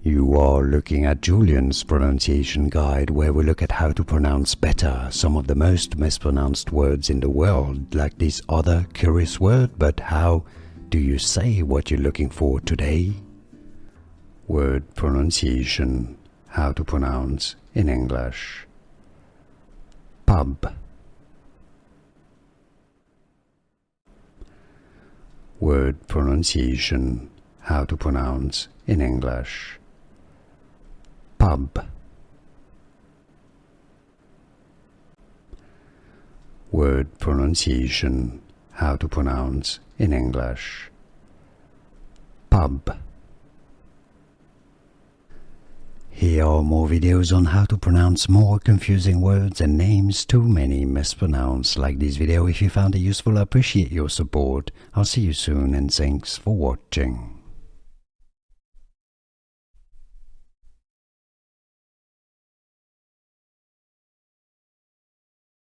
You are looking at Julian's pronunciation guide, where we look at how to pronounce better some of the most mispronounced words in the world, like this other curious word. But how do you say what you're looking for today? Word pronunciation, how to pronounce in English. Pub. Word pronunciation, how to pronounce in English. Pub. Word pronunciation, how to pronounce in English. Pub. Here are more videos on how to pronounce more confusing words and names too many mispronounced. Like this video if you found it useful. I appreciate your support. I'll see you soon and thanks for watching.